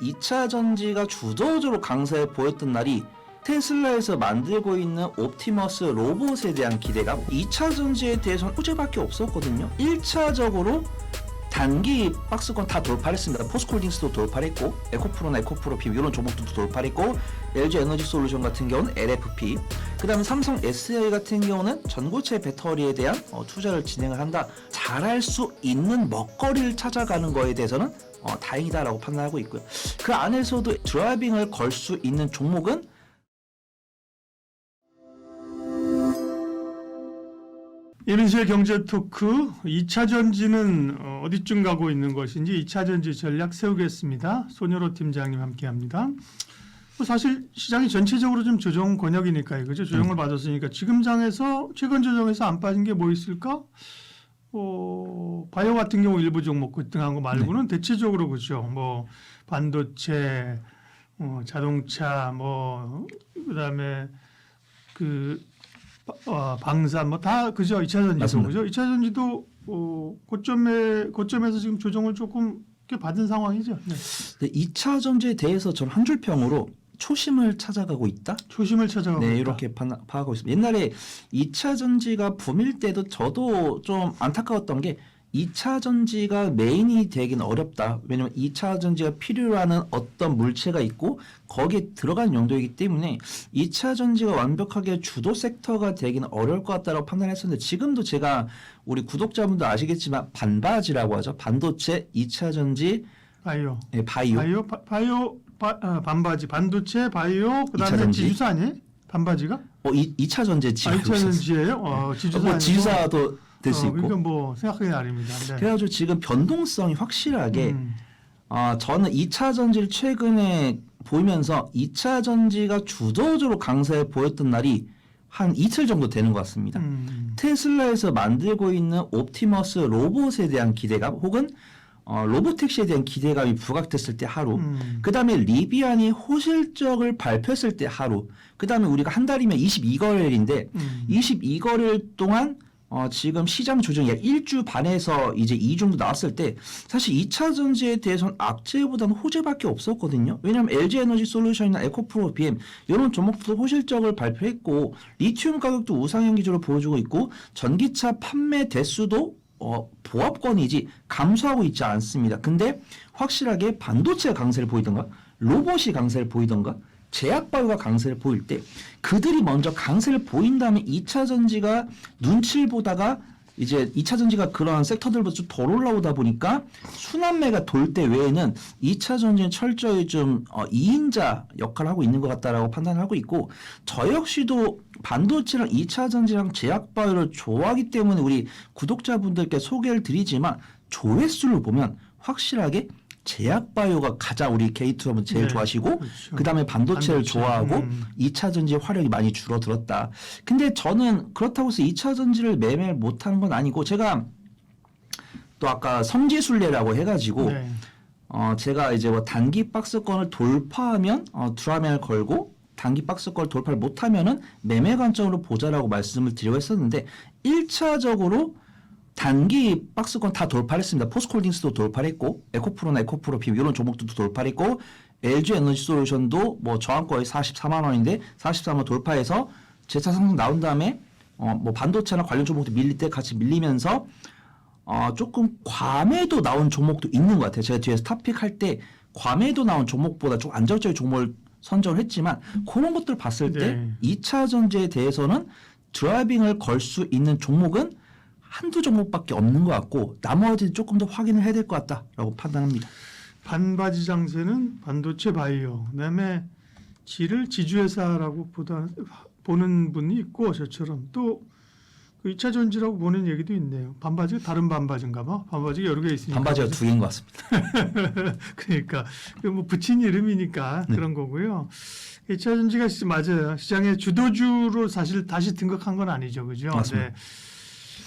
2차 전지가 주도적으로 강세 보였던 날이 테슬라에서 만들고 있는 옵티머스 로봇에 대한 기대감. 2차 전지에 대해서는 호재밖에 없었거든요. 1차적으로 단기 박스권 다 돌파했습니다. 포스코홀딩스도 돌파했고, 에코프로나 에코프로 빔 이런 종목들도 돌파했고, LG 에너지 솔루션 같은 경우는 LFP, 그 다음에 삼성 SDI 같은 경우는 전고체 배터리에 대한 투자를 진행을 한다. 잘할 수 있는 먹거리를 찾아가는 거에 대해서는 다행이다라고 판단하고 있고요. 그 안에서도 드라이빙을 걸 수 있는 종목은 이민수의 경제 토크 2차 전지는 어디쯤 가고 있는 것인지 2차 전지 전략 세우겠습니다. 손여로 팀장님 함께합니다. 사실 시장이 전체적으로 좀 조정 권역이니까요. 그죠? 조정을 받았으니까 지금 장에서 최근 조정에서 안 빠진 게 뭐 있을까? 바이오 같은 경우 일부 종목 급등한 거 말고는 대체적으로 그죠. 뭐 반도체, 자동차, 그다음에 방산 다 그죠. 2차 전지도 맞습니다. 그죠. 2차 전지도 고점에서 지금 조정을 조금 받은 상황이죠. 네. 2차 전지에 대해서 저는 한 줄 평으로 초심을 찾아가고 있다. 초심을 찾아가고 있다. 이렇게 파악하고 있습니다. 옛날에 2차 전지가 붐일 때도 저도 좀 안타까웠던 게 2차 전지가 메인이 되긴 어렵다. 왜냐하면 2차 전지가 필요로 하는 어떤 물체가 있고 거기에 들어간 용도이기 때문에 2차 전지가 완벽하게 주도 섹터가 되긴 어려울 것 같다고 판단했었는데, 지금도 제가 우리 구독자분도 아시겠지만 반바지라고 하죠. 반도체, 2차 전지, 바이오. 네, 바이오. 반바지, 반도체, 바이오, 그다음에 2차 전지. 지주사 아니에요? 반바지가? 2차 전지에 지금 2차 전지예요? 지주사 아니고? 지주사도 될 수 있고. 그러니까 생각하기 나름입니다. 네. 그래가지고 지금 변동성이 확실하게 저는 2차 전지를 최근에 보면서 2차 전지가 주도적으로 강세 보였던 날이 한 이틀 정도 되는 것 같습니다. 테슬라에서 만들고 있는 옵티머스 로봇에 대한 기대감, 혹은 로보택시에 대한 기대감이 부각됐을 때 하루, 그 다음에 리비안이 호실적을 발표했을 때 하루, 그 다음에 우리가 한 달이면 22거래일인데 22거래일 동안 지금 시장 조정이 1주 반에서 이제 2 정도 나왔을 때 사실 2차 전지에 대해서는 악재보다는 호재밖에 없었거든요. 왜냐하면 LG 에너지 솔루션이나 에코프로 BM 이런 종목도 호실적을 발표했고, 리튬 가격도 우상향 기조를 보여주고 있고, 전기차 판매 대수도 보합권이지 감소하고 있지 않습니다. 근데 확실하게 반도체가 강세를 보이던가, 로봇이 강세를 보이던가, 제약바이오가 강세를 보일 때 그들이 먼저 강세를 보인 다음에 2차 전지가 눈치를 보다가 이제 2차 전지가 그런 섹터들보다 좀 덜 올라오다 보니까 순환매가 돌 때 외에는 2차 전지는 철저히 좀 2인자 역할을 하고 있는 것 같다라고 판단을 하고 있고, 저 역시도 반도체랑 2차 전지랑 제약바이오를 좋아하기 때문에 우리 구독자분들께 소개를 드리지만, 조회수를 보면 확실하게 제약바이오가 가장 우리 게이트업은 제일 네, 좋아하시고, 그렇죠. 그 다음에 반도체를 반도체. 좋아하고 2차 전지의 화력이 많이 줄어들었다. 근데 저는 그렇다고 해서 2차 전지를 매매를 못하는 건 아니고, 제가 또 아까 성지순례라고 해가지고 네. 제가 이제 단기 박스권을 돌파하면 드라이빙을 걸고, 단기 박스권을 돌파를 못하면은 매매 관점으로 보자라고 말씀을 드리고 했었는데, 1차적으로 단기 박스권 다 돌파했습니다. 포스코홀딩스도 돌파했고, 에코프로나 에코프로 빔 이런 종목들도 돌파했고, LG 에너지 솔루션도 저항거의 44만 원인데 44만 원 돌파해서 재차 상승 나온 다음에 반도체나 관련 종목도 밀릴 때 같이 밀리면서 조금 과매도 나온 종목도 있는 것 같아요. 제가 뒤에서 탑픽 할 때 과매도 나온 종목보다 좀 안정적인 종목을 선정을 했지만, 그런 것들을 봤을 때 2차 전지에 대해서는 드라이빙을 걸 수 있는 종목은 한두 종목밖에 없는 것 같고, 나머지는 조금 더 확인을 해야 될 것 같다라고 판단합니다. 반바지 장세는 반도체, 바이오, 그다음에 지를 지주회사라고 보는 분이 있고, 저처럼 또 그 2차 전지라고 보는 얘기도 있네요. 반바지가 다른 반바지인가 봐. 반바지가 여러 개 있으니까. 반바지가 2개인 것 같습니다. 그러니까 붙인 이름이니까 그런 거고요. 2차 전지가 맞아요. 시장의 주도주로 사실 다시 등극한 건 아니죠, 그죠? 맞습니다. 네.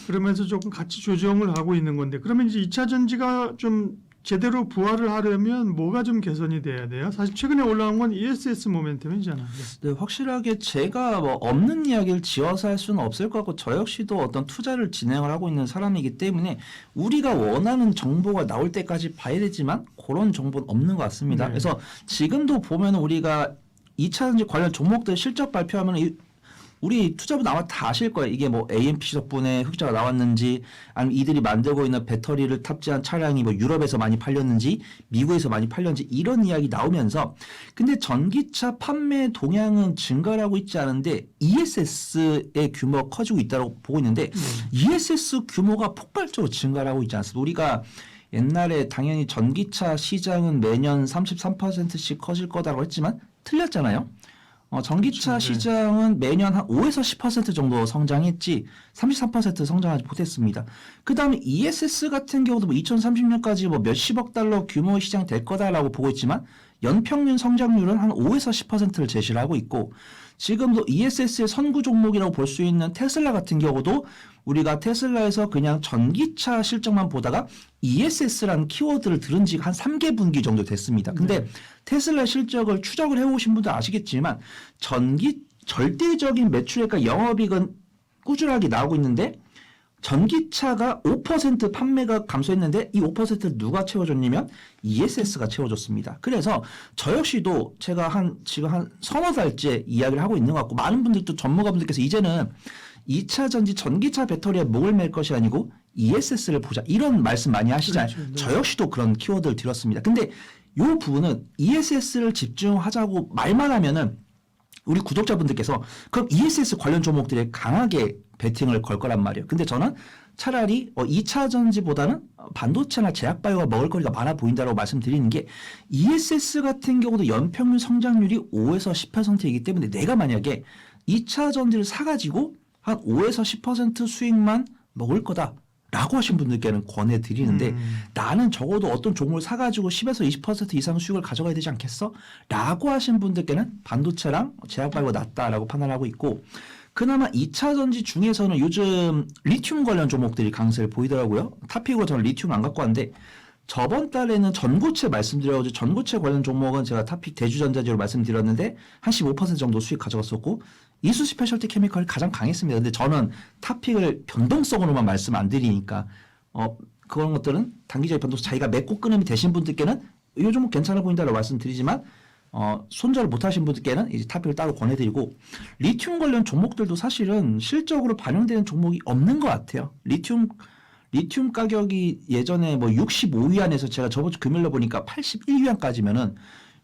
그러면서 조금 같이 조정을 하고 있는 건데, 그러면 이제 2차 전지가 좀 제대로 부활을 하려면 뭐가 좀 개선이 돼야 돼요? 사실 최근에 올라온 건 ESS 모멘텀이잖아요. 네, 확실하게 제가 뭐 없는 이야기를 지어서 할 수는 없을 것 같고 저 역시도 어떤 투자를 진행을 하고 있는 사람이기 때문에 우리가 원하는 정보가 나올 때까지 봐야 되지만 그런 정보는 없는 것 같습니다. 네. 그래서 지금도 보면 우리가 2차전지 관련 종목들 실적 발표하면 우리 투자분 아마 다 아실 거예요. 이게 뭐 AMPC 덕분에 흑자가 나왔는지 아니면 이들이 만들고 있는 배터리를 탑재한 차량이 뭐 유럽에서 많이 팔렸는지 미국에서 많이 팔렸는지 이런 이야기 나오면서 근데 전기차 판매 동향은 증가를 하고 있지 않은데 ESS의 규모가 커지고 있다고 보고 있는데 ESS 규모가 폭발적으로 증가를 하고 있지 않습니까? 우리가 옛날에 당연히 전기차 시장은 매년 33%씩 커질 거다라고 했지만 틀렸잖아요. 전기차 그렇죠. 네. 시장은 매년 한 5에서 10% 정도 성장했지 33% 성장하지 못했습니다. 그 다음에 ESS 같은 경우도 뭐 2030년까지 뭐 몇십억 달러 규모의 시장이 될 거다라고 보고 있지만 연평균 성장률은 한 5에서 10%를 제시를 하고 있고 지금도 ESS의 선구 종목이라고 볼 수 있는 테슬라 같은 경우도 우리가 테슬라에서 그냥 전기차 실적만 보다가 ESS라는 키워드를 들은 지가 한 3개 분기 정도 됐습니다. 근데 테슬라 실적을 추적을 해오신 분들 아시겠지만 절대적인 매출액과 영업이익은 꾸준하게 나오고 있는데 전기차가 5% 판매가 감소했는데 이 5%를 누가 채워줬냐면 ESS가 채워줬습니다. 그래서 저 역시도 제가 지금 한 서너 달째 이야기를 하고 있는 것 같고 많은 분들도 전문가분들께서 이제는 2차 전지 전기차 배터리에 목을 맬 것이 아니고 ESS를 보자 이런 말씀 많이 하시잖아요. 그렇죠. 네. 저 역시도 그런 키워드를 들었습니다. 근데 이 부분은 ESS를 집중하자고 말만 하면은 우리 구독자분들께서 그럼 ESS 관련 종목들에 강하게 베팅을 걸 거란 말이에요. 근데 저는 차라리 2차 전지보다는 반도체나 제약바이오가 먹을 거리가 많아 보인다고 말씀드리는 게 ESS 같은 경우도 연평균 성장률이 5에서 10%이기 때문에 내가 만약에 2차 전지를 사가지고 한 5에서 10% 수익만 먹을 거다. 라고 하신 분들께는 권해드리는데 나는 적어도 어떤 종목을 사가지고 10에서 20% 이상 수익을 가져가야 되지 않겠어? 라고 하신 분들께는 반도체랑 제약바이오가 낫다라고 판단하고 있고 그나마 2차 전지 중에서는 요즘 리튬 관련 종목들이 강세를 보이더라고요. 탑픽으로 저는 리튬 안 갖고 왔는데 저번 달에는 전고체 말씀드려가지고 전고체 관련 종목은 제가 탑픽 대주전자재로 말씀드렸는데 한 15% 정도 수익 가져갔었고 이수 스페셜티 케미컬이 가장 강했습니다. 근데 저는 탑픽을 변동성으로만 말씀 안 드리니까 그런 것들은 단기적인 변동성 자기가 맺고 끊음이 되신 분들께는 이 종목 괜찮아 보인다라고 말씀드리지만 손절을 못 하신 분들께는 이제 탑픽을 따로 권해드리고 리튬 관련 종목들도 사실은 실적으로 반영되는 종목이 없는 것 같아요. 리튬 가격이 예전에 뭐 65위안에서 제가 저번 주 금요일에 보니까 81위안까지면은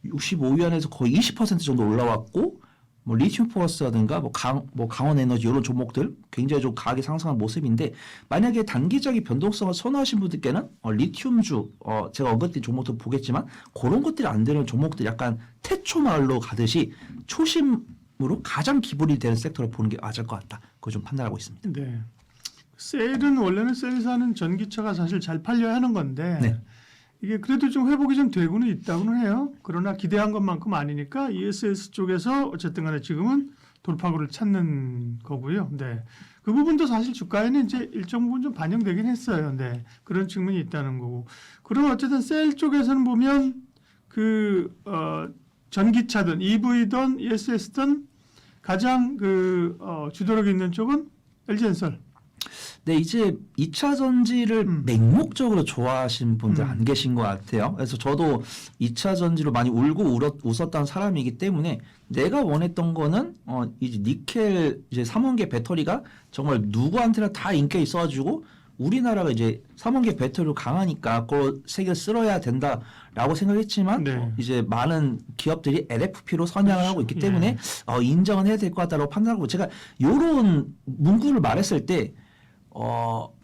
65위안에서 거의 20% 정도 올라왔고 뭐 리튬 포러스라든가 뭐 강원 에너지 이런 종목들 굉장히 좀 가격이 상승한 모습인데 만약에 단기적인 변동성을 선호하신 분들께는 리튬주 제가 언급드린 종목도 보겠지만 그런 것들이 안 되는 종목들 약간 태초 마을로 가듯이 초심으로 가장 기본이 되는 섹터를 보는 게 맞을 것 같다. 그거 좀 판단하고 있습니다. 네. 셀은 원래는 셀에서 하는 전기차가 사실 잘 팔려야 하는 건데 네. 이게 그래도 좀 회복이 좀 되고는 있다고는 해요. 그러나 기대한 것만큼 아니니까 ESS 쪽에서 어쨌든 간에 지금은 돌파구를 찾는 거고요. 네. 그 부분도 사실 주가에는 이제 일정 부분 좀 반영되긴 했어요. 네. 그런 측면이 있다는 거고. 그럼 어쨌든 셀 쪽에서는 보면 전기차든 EV든 ESS든 가장 주도력이 있는 쪽은 LG엔솔. 네, 이제 2차 전지를 맹목적으로 좋아하시는 분들 안 계신 것 같아요. 그래서 저도 2차 전지로 많이 울고 웃었던 사람이기 때문에 내가 원했던 거는 이제 니켈 이제 3원계 배터리가 정말 누구한테나 다 인기가 있어가지고 우리나라가 이제 3원계 배터리로 강하니까 그걸 세계를 쓸어야 된다라고 생각했지만 네. 이제 많은 기업들이 LFP로 선양을 하고 있기 때문에 인정은 해야 될 것 같다고 판단하고 제가 요런 문구를 말했을 때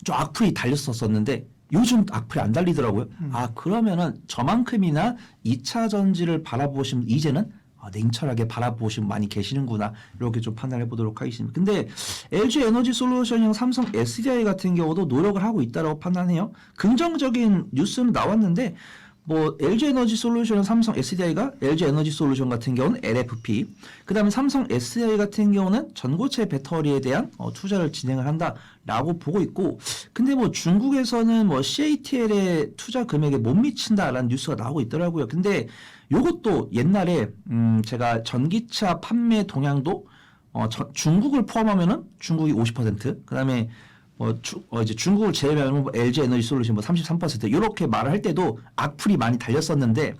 좀 악플이 달렸었는데 요즘 악플이 안 달리더라고요. 그러면은 저만큼이나 2차 전지를 바라보시면 이제는 냉철하게 바라보시면 많이 계시는구나 이렇게 좀 판단해 보도록 하겠습니다. 근데 LG 에너지 솔루션이랑 삼성 SDI 같은 경우도 노력을 하고 있다고 판단해요. 긍정적인 뉴스는 나왔는데 뭐 LG 에너지 솔루션은 삼성 SDI가 LG 에너지 솔루션 같은 경우는 LFP, 그다음에 삼성 SDI 같은 경우는 전고체 배터리에 대한 투자를 진행을 한다라고 보고 있고, 근데 뭐 중국에서는 뭐 CATL의 투자 금액에 못 미친다라는 뉴스가 나오고 있더라고요. 근데 요것도 옛날에 제가 전기차 판매 동향도 중국을 포함하면은 중국이 50%, 그다음에 이제 중국을 제외하면 뭐 LG 에너지 솔루션 뭐 33% 이렇게 말을 할 때도 악플이 많이 달렸었는데,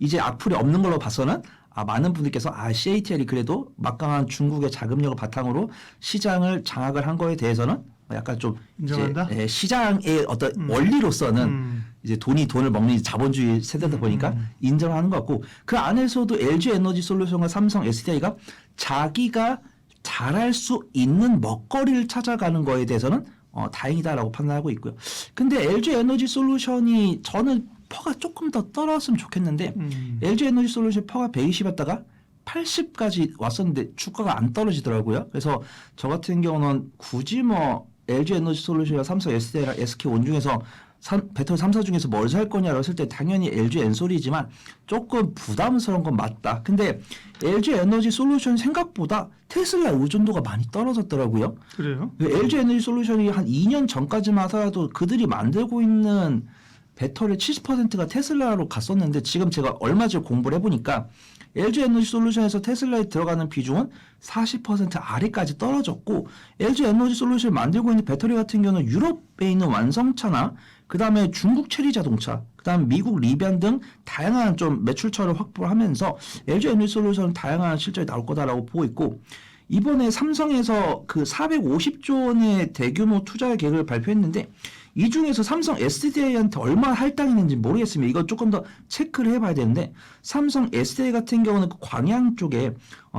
이제 악플이 없는 걸로 봐서는 많은 분들께서 CATL이 그래도 막강한 중국의 자금력을 바탕으로 시장을 장악을 한 거에 대해서는 약간 좀 인정한다? 이제 시장의 어떤 원리로서는 이제 돈을 먹는 자본주의 세대다 보니까 인정하는 것 같고, 그 안에서도 LG 에너지 솔루션과 삼성 SDI가 자기가 잘할 수 있는 먹거리를 찾아가는 거에 대해서는 다행이다라고 판단하고 있고요. 근데 LG 에너지 솔루션이 저는 퍼가 조금 더 떨어졌으면 좋겠는데, LG 에너지 솔루션 퍼가 120이었다가 80까지 왔었는데 주가가 안 떨어지더라고요. 그래서 저 같은 경우는 굳이 뭐 LG 에너지 솔루션이나 삼성 SDI랑 SK온 중에서 배터리 3사 중에서 뭘 살 거냐라고 했을 때 당연히 LG 엔솔이지만 조금 부담스러운 건 맞다. 근데 LG 에너지 솔루션 생각보다 테슬라 의존도가 많이 떨어졌더라고요. 그래요? LG 에너지 솔루션이 한 2년 전까지만 하더라도 그들이 만들고 있는 배터리 70%가 테슬라로 갔었는데, 지금 제가 얼마 전에 공부를 해보니까 LG 에너지 솔루션에서 테슬라에 들어가는 비중은 40% 아래까지 떨어졌고, LG 에너지 솔루션을 만들고 있는 배터리 같은 경우는 유럽에 있는 완성차나 그 다음에 중국 체리 자동차, 그 다음 미국 리비안 등 다양한 좀 매출처를 확보를 하면서 LG 에너지 솔루션은 다양한 실적이 나올 거다라고 보고 있고, 이번에 삼성에서 그 450조 원의 대규모 투자 계획을 발표했는데, 이 중에서 삼성 SDI한테 얼마 할당했는지 모르겠습니다. 이거 조금 더 체크를 해봐야 되는데, 삼성 SDI 같은 경우는 그 광양 쪽에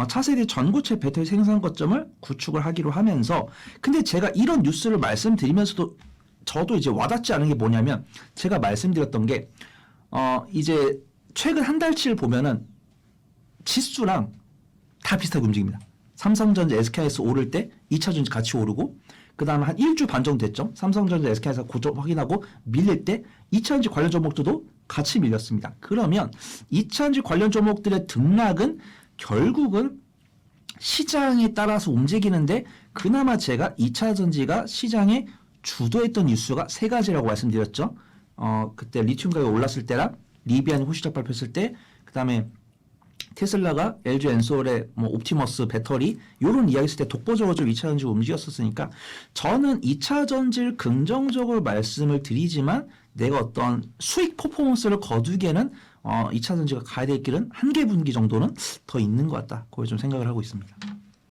차세대 전고체 배터리 생산 거점을 구축을 하기로 하면서, 근데 제가 이런 뉴스를 말씀드리면서도 저도 이제 와닿지 않은 게 뭐냐면, 제가 말씀드렸던 게 이제 최근 한 달치를 보면은 지수랑 다 비슷하게 움직입니다. 삼성전자 SK에서 오를 때 2차전지 같이 오르고, 그 다음에 한 일주 반 정도 됐죠. 삼성전자 SK에서 고점 확인하고 밀릴 때 2차전지 관련 종목들도 같이 밀렸습니다. 그러면 2차전지 관련 종목들의 등락은 결국은 시장에 따라서 움직이는데, 그나마 제가 2차전지가 시장에 주도했던 뉴스가 세 가지라고 말씀드렸죠. 그때 리튬 가격이 올랐을 때랑 리비안이 호시적 발표했을 때, 그 다음에 테슬라가 LG 엔솔의 뭐 옵티머스 배터리 이런 이야기 했을 때 독보적으로 좀 2차 전지가 움직였었으니까, 저는 2차 전지를 긍정적으로 말씀을 드리지만 내가 어떤 수익 퍼포먼스를 거두기에는 2차 전지가 가야 될 길은 한계 분기 정도는 더 있는 것 같다. 그걸 좀 생각을 하고 있습니다.